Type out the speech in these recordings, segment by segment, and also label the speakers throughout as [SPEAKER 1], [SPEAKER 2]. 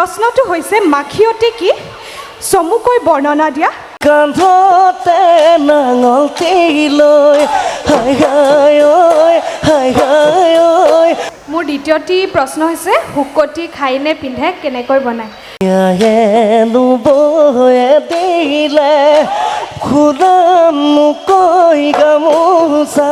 [SPEAKER 1] প্ৰশ্নটো হৈছে মাখিয়তী কি চমুকৈ বৰ্ণনা দিয়া
[SPEAKER 2] কান্ধতে নাঙলটি লৈ হাই হাই ঐ হাই হাই ঐ
[SPEAKER 1] মোৰ দ্বিতীয়টি প্ৰশ্ন হৈছে শুকতি খাইনে পিন্ধে কেনেকৈ বনায়
[SPEAKER 2] হেনো বয়ে দিলে খুৰাম কৈ গামোচা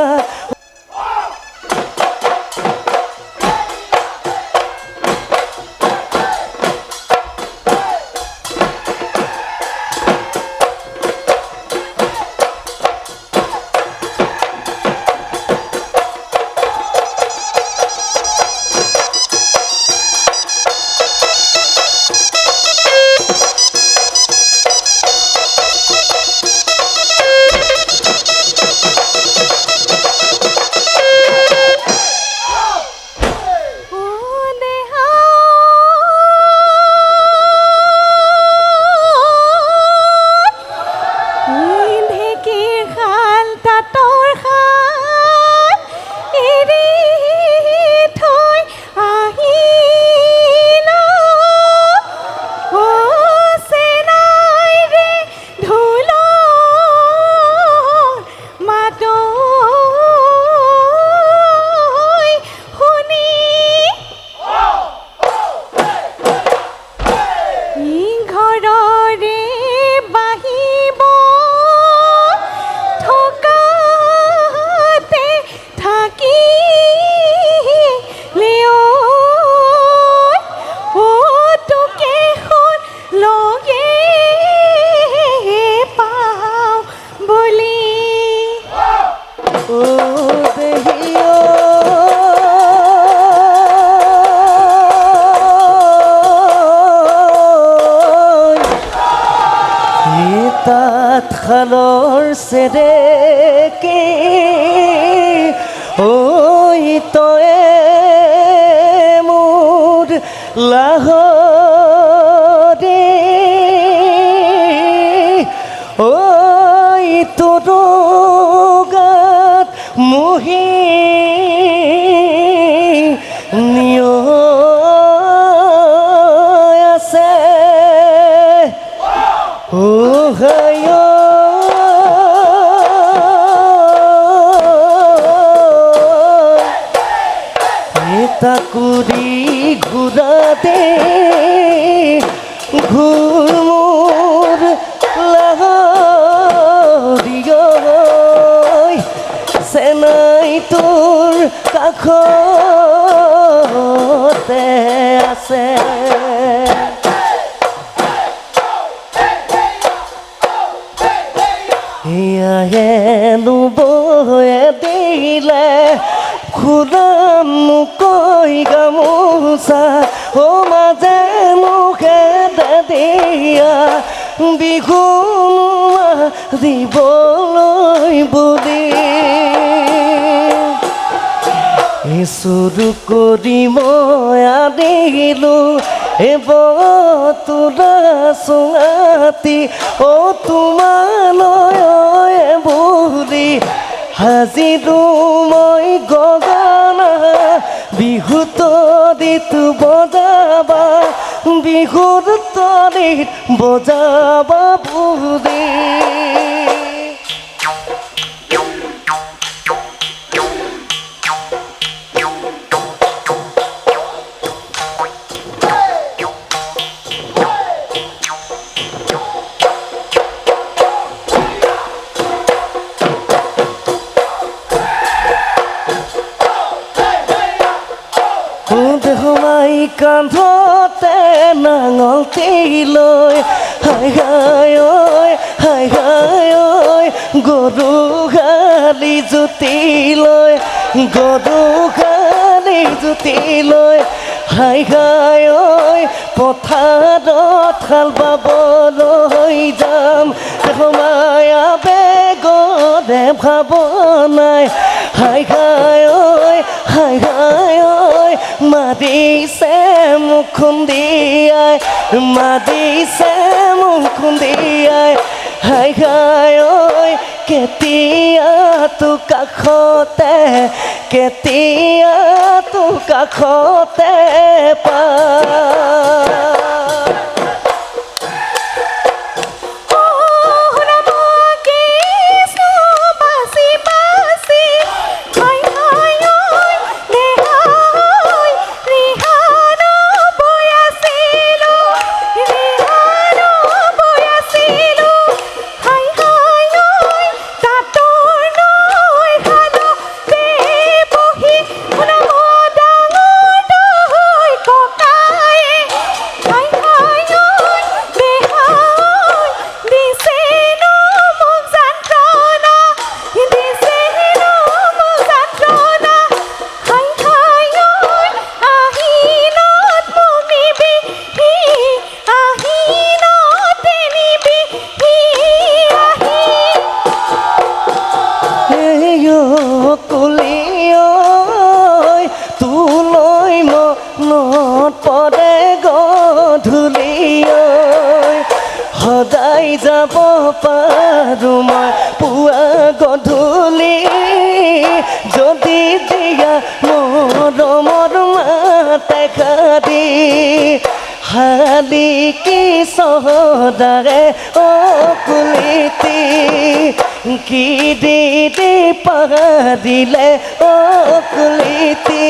[SPEAKER 2] খালৰ চেৰেকে ঐ তয়ে মোৰ লাহৰে ঐ তোৰ গাত মুহি নিয় আছে তাকুৰি ঘূৰাতে ঘূৰ মোৰ লাহৰিয় চেনাই তোৰ কাষতে আছে হেনো বয়ে দিলে খুৰাম কৈ গামোচা ও মাজে মুখে দিয়া বিহু দিবলৈ বুলি চুৰু কৰি মই আনিলোঁ তোৰা চুঙাতি অ তোমালৈ বুঢ়ী হাজিৰো মই গগনা বিহু তৰিত বজাবা বিহুৰ তৰিত বজাবা বুঢ়ী সোমাই কান্ধতে নাঙলটি লৈ হাই হাই ঐ হাই হাই ঐ গৰু গালি জুতি লৈ গৰু গালি জুতি লৈ হাই হাই ঐ পথাৰত হাল বাবলৈ যাম সোমাই আবেগৰে ভাৱনাই হাই হাই ঐ হাই হাই ঐ মাৰিছে মুখ খুন্দিয়াই মাৰিছে মুখ খুন্দিয়াই হাই হাই ঐ কেতিয়া তো কাষতে কেতিয়া তো কাষতে পা কুলি ঐ সদায় যাব পাৰো মই পুৱা গধূলি যদি দিয়া মৰমৰ মাতে খাদি শালিকি চহদাৰে কুলিতি কি দি পাদিলে কুলিতি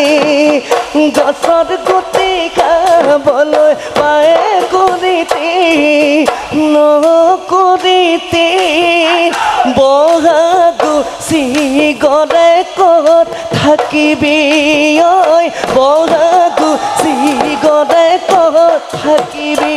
[SPEAKER 2] গছত গুটি খাবলৈ পায় কুলিতি নকুলিতি বহাগু চিগৰে ক'ত থাকিবি ঐ বহাগু চিগৰে ক'ত থাকিবি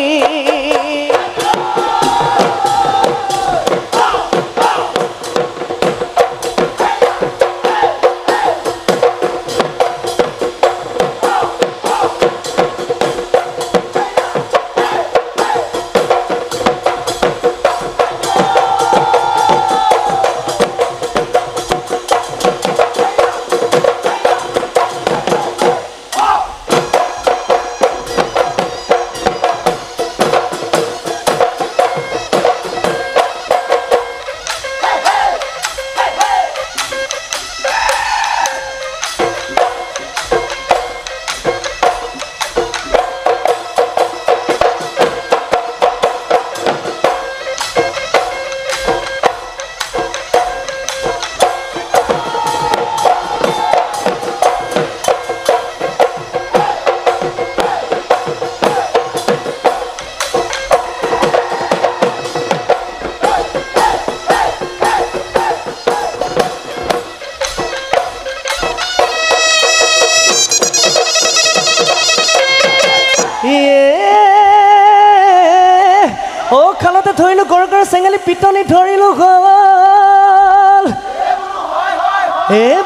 [SPEAKER 2] খালতে ধৰিলোঁ গৰ গৰ চেঙেলী পিটনি ধৰিলোঁ গ'ল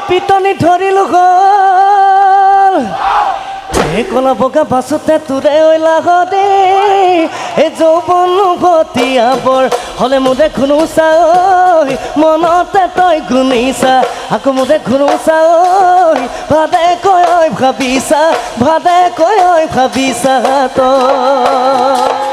[SPEAKER 2] পিটনি ধৰিলোঁ গ'ল কলা বগা বাছতে তোৰে লাহদে যৌৱন ভতিয়াবৰ হ'লে মোৰে ঘুনুচা ঐ মনতে তই গুণিছা আকৌ মোৰে ঘুনুচা ঐ ভাদে কৈ ভাবিছা ভাদে কৈ ভাবিছা তই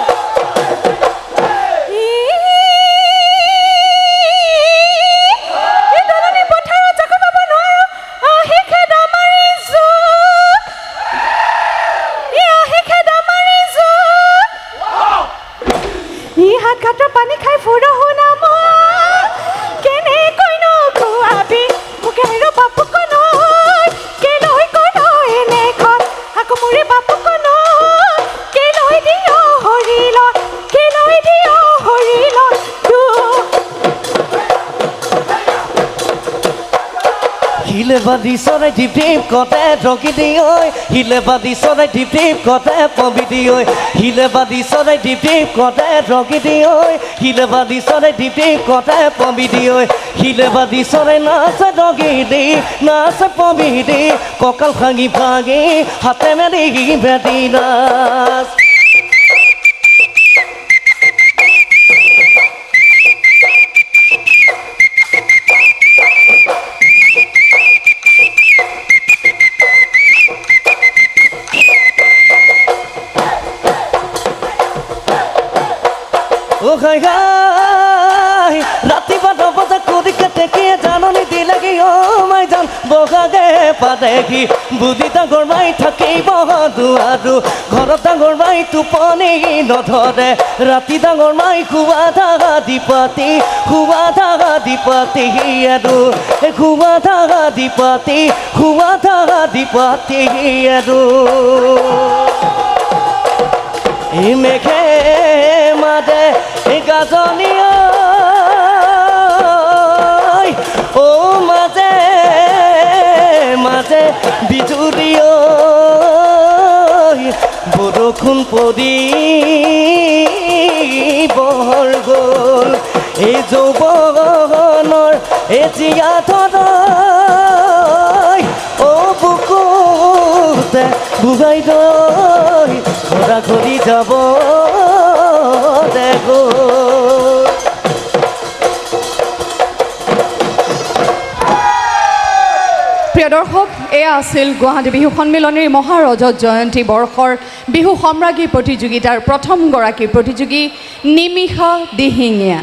[SPEAKER 1] ঘাটৰ পানী খাই ফুৰ শুনা কেনেকৈ নোখোৱাবি মোকে আৰু বাপুক নৈ কেলৈ কৰ এনেখন আকৌ মোৰে বাপুক নৈ কেলৈ দিয় হৰিল কেলৈ দিয় হৰিল
[SPEAKER 2] হিলে বাদি চৰাই টিপ টিপ কতে ঢকি দি ঐ হিলে বাদি চৰাই টিপ টিপ কতে পবি দি ঐ হিলে বাদি চৰাই টিপ টিপ কতে ঢকি দি ঐ হিলে বাদি চৰাই টিপ টিপ কতে পবি দি ঐ হিলে বাদি চৰাই নাচে ঢকি দি নাচে পবি দি কঁকাল ভাঙি ভাঙি হাতে মেলি ভেটি নাচ ৰাতিপুৱা 10 বজাত কুদিকে টেকিয়ে জাননী দিলেগি মাই জান বগাগে পাদেগি বুদ্ধি ডাঙৰ মাই থাকিব দুৱাৰো ঘৰত ডাঙৰ মাই টোপনি নধৰে ৰাতি ডাঙৰ মাই খুৱা ধাগা দিপাতি আৰু খুৱা ধাগা দিপাতি আৰু মেঘে মাদে গাজনী ও মাজে মাজে বিজুলী বৰষুণ পৰি বৰ গ'ল এই যৌৱনৰ এই জীয়া ধৰ ও বুকুতে বুগাই দৈ ঘৰা ঘৰি যাব দেখো
[SPEAKER 3] প্ৰিয় দৰ্শক, এয়া আছিল গুৱাহাটী বিহু সন্মিলনীৰ মহাৰজত জয়ন্তী বৰ্ষৰ বিহু সম্ৰাজ্ঞী প্ৰতিযোগিতাৰ প্ৰথমগৰাকী প্ৰতিযোগী নিমিষা দিহিঙীয়া।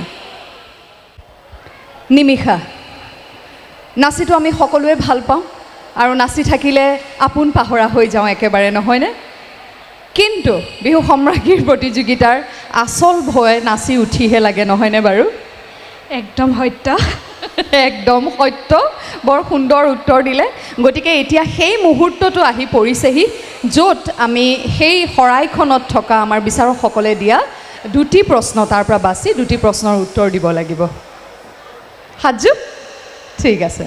[SPEAKER 3] নিমিষা, নাচিটো আমি সকলোৱে ভাল পাওঁ আৰু নাচি থাকিলে আপোন পাহৰা হৈ যাওঁ একেবাৰে, নহয়নে? কিন্তু বিহু সম্ৰাজ্ঞীৰ প্ৰতিযোগিতাৰ আচল ভয় নাচি উঠিহে লাগে, নহয়নে বাৰু?
[SPEAKER 1] একদম সত্য।
[SPEAKER 3] একদম সত্য। বৰ সুন্দৰ উত্তৰ দিলে। গতিকে এতিয়া সেই মুহূৰ্তটো আহি পৰিছেহি য'ত আমি সেই শৰাইখনত থকা আমাৰ বিচাৰকসকলে দিয়া দুটি প্ৰশ্ন তাৰ পৰা বাছি দুটি প্ৰশ্নৰ উত্তৰ দিব লাগিব। সাজু? ঠিক আছে।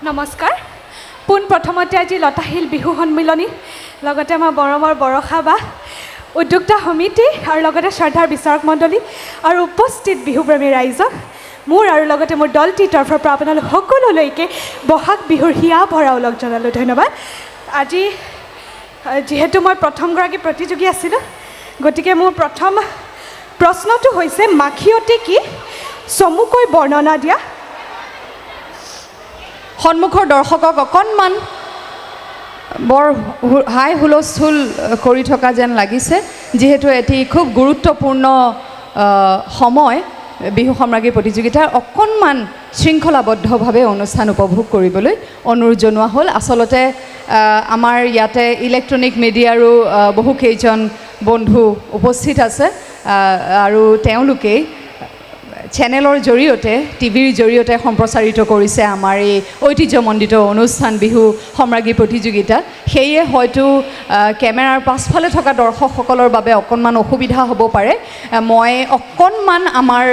[SPEAKER 1] নমস্কাৰ। পোনপ্ৰথমতে আজি লতাশিল বিহু সন্মিলনী, লগতে আমাৰ বৰমৰ বৰষা বা উদ্যোক্তা সমিতি আৰু লগতে শ্ৰদ্ধাৰ বিচাৰক মণ্ডলী আৰু উপস্থিত বিহুপ্ৰেমী ৰাইজক মোৰ আৰু লগতে মোৰ দলটিৰ তৰফৰ পৰা আপোনালোক সকলোলৈকে বহাগ বিহুৰ হিয়া ভৰা ওলগ জনালোঁ। ধন্যবাদ। আজি যিহেতু মই প্ৰথমগৰাকী প্ৰতিযোগী আছিলোঁ, গতিকে মোৰ প্ৰথম প্ৰশ্নটো হৈছে মাখিয়তী কি? চমুকৈ বৰ্ণনা দিয়া।
[SPEAKER 3] সন্মুখৰ দৰ্শকক অকণমান বৰ হাই হুলস্থুল কৰি থকা যেন লাগিছে, যিহেতু এটি খুব গুৰুত্বপূৰ্ণ সময় বিহু সম্ৰাজ্ঞী প্ৰতিযোগিতাৰ। অকণমান শৃংখলাবদ্ধভাৱে অনুষ্ঠান উপভোগ কৰিবলৈ অনুৰোধ জনোৱা হ'ল। আচলতে আমাৰ ইয়াতে ইলেক্ট্ৰনিক মিডিয়াৰো বহুকেইজন বন্ধু উপস্থিত আছে আৰু তেওঁলোকেই চেনেলৰ জৰিয়তে টিভিৰ জৰিয়তে সম্প্ৰচাৰিত কৰিছে আমাৰ এই ঐতিহ্যমণ্ডিত অনুষ্ঠান বিহু সম্ৰাজ্ঞী প্ৰতিযোগিতা। সেয়ে হয়তো কেমেৰাৰ পাছফালে থকা দৰ্শকসকলৰ বাবে অকণমান অসুবিধা হ'ব পাৰে। মই অকণমান আমাৰ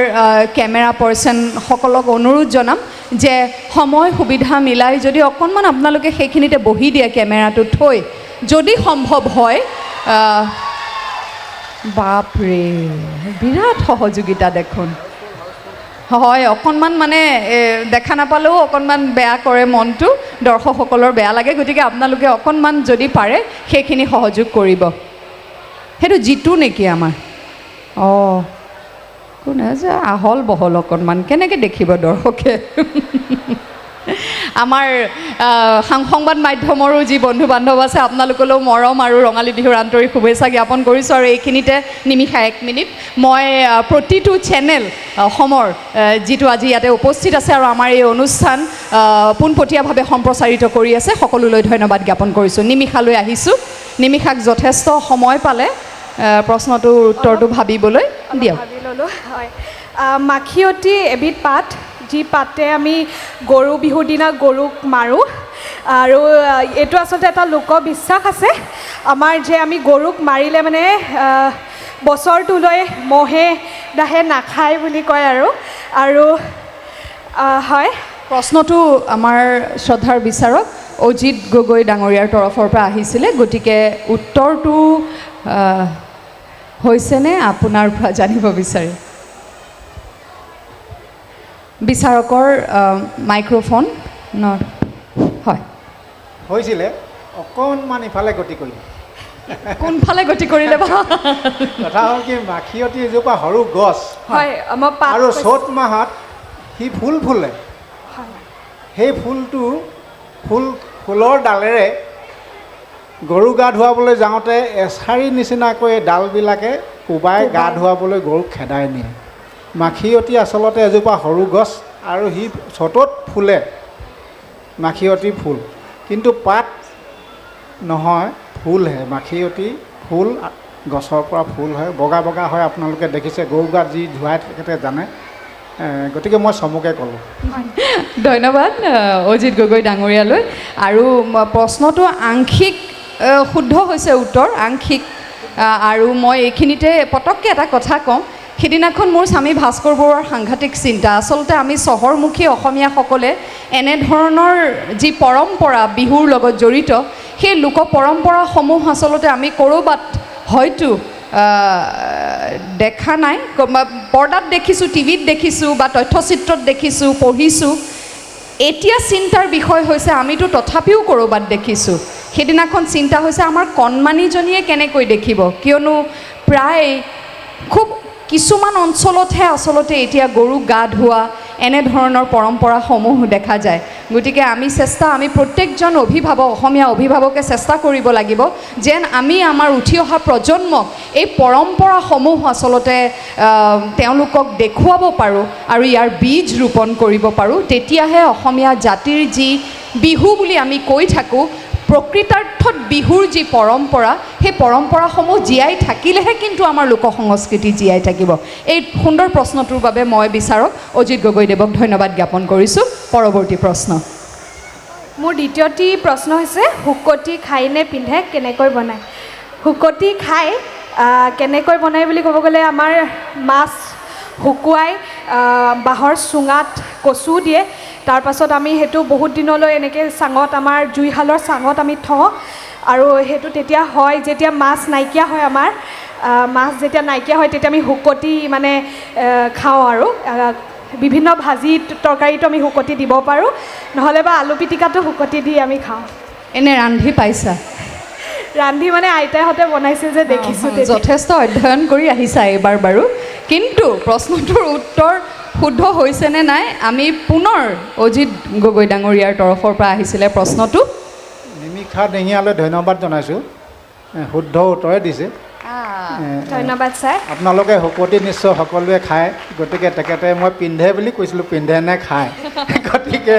[SPEAKER 3] কেমেৰা পাৰ্চনসকলক অনুৰোধ জনাম যে সময় সুবিধা মিলাই যদি অকণমান আপোনালোকে সেইখিনিতে বহি দিয়ে কেমেৰাটো থৈ, যদি সম্ভৱ হয়। বাপৰে, বিৰাট সহযোগিতা দেখোন। হয়, অকণমান মানে দেখা নাপালেও অকণমান বেয়া কৰে মনটো, দৰ্শকসকলৰ বেয়া লাগে। গতিকে আপোনালোকে অকণমান যদি পাৰে সেইখিনি সহযোগ কৰিব। সেইটো জিতু নেকি আমাৰ? অঁ, কোনে যে আহল বহল অকণমান কেনেকৈ দেখিব দৰ্শকে। আমাৰ সংবাদ মাধ্যমৰো যি বন্ধু বান্ধৱ আছে, আপোনালোকলৈও মৰম আৰু ৰঙালী বিহুৰ আন্তৰিক শুভেচ্ছা জ্ঞাপন কৰিছোঁ। আৰু এইখিনিতে নিমিষা 1 মিনিট মই প্ৰতিটো চেনেল অসমৰ যিটো আজি ইয়াতে উপস্থিত আছে আৰু আমাৰ এই অনুষ্ঠান পোনপটীয়াভাৱে সম্প্ৰচাৰিত কৰি আছে, সকলোলৈ ধন্যবাদ জ্ঞাপন কৰিছোঁ। নিমিষালৈ আহিছোঁ। নিমিষাক যথেষ্ট সময় পালে প্ৰশ্নটোৰ উত্তৰটো ভাবিবলৈ দিয়ক।
[SPEAKER 1] ভাবি ল'লোঁ। হয়, মাখিয়তী এবিধ পাত, যি পাতে আমি গৰু বিহুৰ দিনা গৰুক মাৰোঁ। আৰু এইটো আচলতে এটা লোকবিশ্বাস আছে আমাৰ, যে আমি গৰুক মাৰিলে মানে বছৰটোলৈ মহে দাহে নাখায় বুলি কয় আৰু হয়।
[SPEAKER 3] প্ৰশ্নটো আমাৰ শ্ৰদ্ধাৰ বিচাৰক অজিত গগৈ ডাঙৰীয়াৰ তৰফৰ পৰা আহিছিলে, গতিকে উত্তৰটো হৈছেনে আপোনাৰ পৰা জানিব বিচাৰে। বিচাৰকৰ মাইক্ৰফোন হয়।
[SPEAKER 4] হৈছিলে, অকণমান ইফালে গতি কৰিলে।
[SPEAKER 3] কোনফালে গতি কৰিলে বা?
[SPEAKER 4] কথা হ'ল কি, মাখিয়তী এজোপা সৰু গছ,
[SPEAKER 1] হয়, মই
[SPEAKER 4] আৰু চ'ত মাহত সি ফুল ফুলে। সেই ফুলৰ ডালেৰে গৰু গা ধুৱাবলৈ যাওঁতে এছাৰি নিচিনাকৈ ডালবিলাকে কোবাই গা ধুৱাবলৈ গৰুক খেদাই নিয়ে। মাখিয়তী আচলতে এজোপা সৰু গছ আৰু সি চ'তত ফুলে মাখিয়তী ফুল, কিন্তু পাত নহয়, ফুলহে। মাখিয়তী ফুল গছৰ পৰা ফুল হয়, বগা বগা হয়। আপোনালোকে দেখিছে, গৰু গাত যি ধুৱাই তেখেতে জানে। গতিকে মই চমুকৈ ক'লোঁ।
[SPEAKER 3] ধন্যবাদ অজিত গগৈ ডাঙৰীয়ালৈ। আৰু প্ৰশ্নটো আংশিক শুদ্ধ হৈছে উত্তৰ, আংশিক। আৰু মই এইখিনিতে পটককৈ এটা কথা কওঁ, সেইদিনাখন মোৰ স্বামী ভাস্কৰ বৰুৱাৰ সাংঘাতিক চিন্তা। আচলতে আমি চহৰমুখী অসমীয়াসকলে এনেধৰণৰ যি পৰম্পৰা বিহুৰ লগত জড়িত, সেই লোক পৰম্পৰাসমূহ আচলতে আমি ক'ৰবাত হয়তো দেখা নাই, পৰ্দাত দেখিছোঁ, টিভিত দেখিছোঁ বা তথ্যচিত্ৰত দেখিছোঁ, পঢ়িছোঁ। এতিয়া চিন্তাৰ বিষয় হৈছে আমিতো তথাপিও ক'ৰবাত দেখিছোঁ। সেইদিনাখন চিন্তা হৈছে আমাৰ কণমানিজনীয়ে কেনেকৈ দেখিব, কিয়নো প্ৰায় খুব কিছুমান অঞ্চলতহে আচলতে এতিয়া গৰুক গা ধোৱা এনেধৰণৰ পৰম্পৰাসমূহ দেখা যায়। গতিকে আমি প্ৰত্যেকজন অভিভাৱক, অসমীয়া অভিভাৱকে চেষ্টা কৰিব লাগিব যেন আমি আমাৰ উঠি অহা প্ৰজন্মক এই পৰম্পৰাসমূহ আচলতে তেওঁলোকক দেখুৱাব পাৰোঁ আৰু ইয়াৰ বীজ ৰোপণ কৰিব পাৰোঁ। তেতিয়াহে অসমীয়া জাতিৰ যি বিহু বুলি আমি কৈ থাকোঁ, প্ৰকৃতাৰ্থত বিহুৰ যি পৰম্পৰা, সেই পৰম্পৰাসমূহ জীয়াই থাকিলেহে কিন্তু আমাৰ লোক সংস্কৃতি জীয়াই থাকিব। এই সুন্দৰ প্ৰশ্নটোৰ বাবে মই বিচাৰক অজিত গগৈদেৱক ধন্যবাদ জ্ঞাপন কৰিছোঁ। পৰৱৰ্তী প্ৰশ্ন।
[SPEAKER 1] মোৰ দ্বিতীয়টি প্ৰশ্ন হৈছে শুকতি খাই নে পিন্ধে, কেনেকৈ বনায়? শুকতি খাই কেনেকৈ বনায় বুলি ক'ব গ'লে আমাৰ মাছ শুকুৱাই বাঁহৰ চুঙাত কচু দিয়ে, তাৰপাছত আমি সেইটো বহুত দিনলৈ এনেকৈ চাঙত, আমাৰ জুইশালৰ চাঙত আমি থওঁ আৰু সেইটো তেতিয়া হয় যেতিয়া মাছ নাইকিয়া হয়, আমাৰ মাছ যেতিয়া নাইকিয়া হয় তেতিয়া আমি শুকতি মানে খাওঁ আৰু বিভিন্ন ভাজি তৰকাৰীটো আমি শুকতি দিব পাৰোঁ, নহ'লে বা আলু পিটিকাটো শুকতি দি আমি খাওঁ।
[SPEAKER 3] এনে ৰান্ধি পাইছা?
[SPEAKER 1] ৰান্ধি মানে আইতাহঁতে বনাইছিল যে দেখিছোঁ।
[SPEAKER 3] যথেষ্ট অধ্যয়ন কৰি আহিছা এইবাৰ বাৰু। কিন্তু প্ৰশ্নটোৰ উত্তৰ শুদ্ধ হৈছেনে নাই আমি পুনৰ অজিত গগৈ ডাঙৰীয়াৰ তৰফৰ পৰা আহিছিলে প্ৰশ্নটো।
[SPEAKER 4] নিমিষা ডেঙীয়ালৈ ধন্যবাদ জনাইছোঁ, শুদ্ধ উত্তৰে দিছে।
[SPEAKER 1] ধন্যবাদ ছাৰ।
[SPEAKER 4] আপোনালোকে শুকতি নিশ্চয় সকলোৱে খায়, গতিকে তেখেতে মই পিন্ধে বুলি কৈছিলোঁ, পিন্ধে নে খায়। গতিকে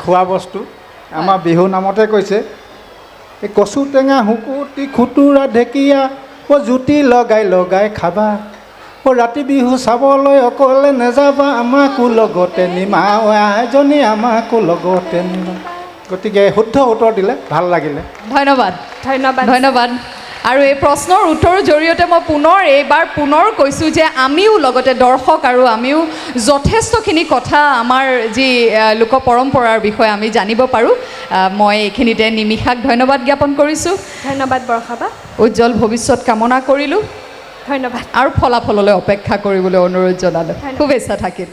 [SPEAKER 4] খোৱা বস্তু আমাৰ বিহু নামতে কৈছে, এই কচু টেঙা শুকুতি খুতুৰা ঢেকীয়া জুতি লগাই লগাই খাবা, ৰাতি বিহু চাবলৈ অকলে নেযাবা, আমাকো লগতে নিমা এজনী আমাকো লগতে নিমা। গতিকে শুদ্ধ উত্তৰ দিলে ভাল লাগিলে।
[SPEAKER 3] ধন্যবাদ
[SPEAKER 1] ধন্যবাদ
[SPEAKER 3] ধন্যবাদ। আৰু এই প্ৰশ্নৰ উত্তৰৰ জৰিয়তে মই পুনৰ কৈছোঁ যে আমিও লগতে দৰ্শক আৰু আমিও যথেষ্টখিনি কথা আমাৰ যি লোক পৰম্পৰাৰ বিষয়ে আমি জানিব পাৰোঁ। মই এইখিনিতে নিমিষাক ধন্যবাদ জ্ঞাপন কৰিছোঁ।
[SPEAKER 1] ধন্যবাদ বৰষাবা।
[SPEAKER 3] উজ্জ্বল ভৱিষ্যত কামনা কৰিলোঁ।
[SPEAKER 1] ধন্যবাদ
[SPEAKER 3] আৰু ফলাফললৈ অপেক্ষা কৰিবলৈ অনুৰোধ জনালোঁ। শুভেচ্ছা থাকিল।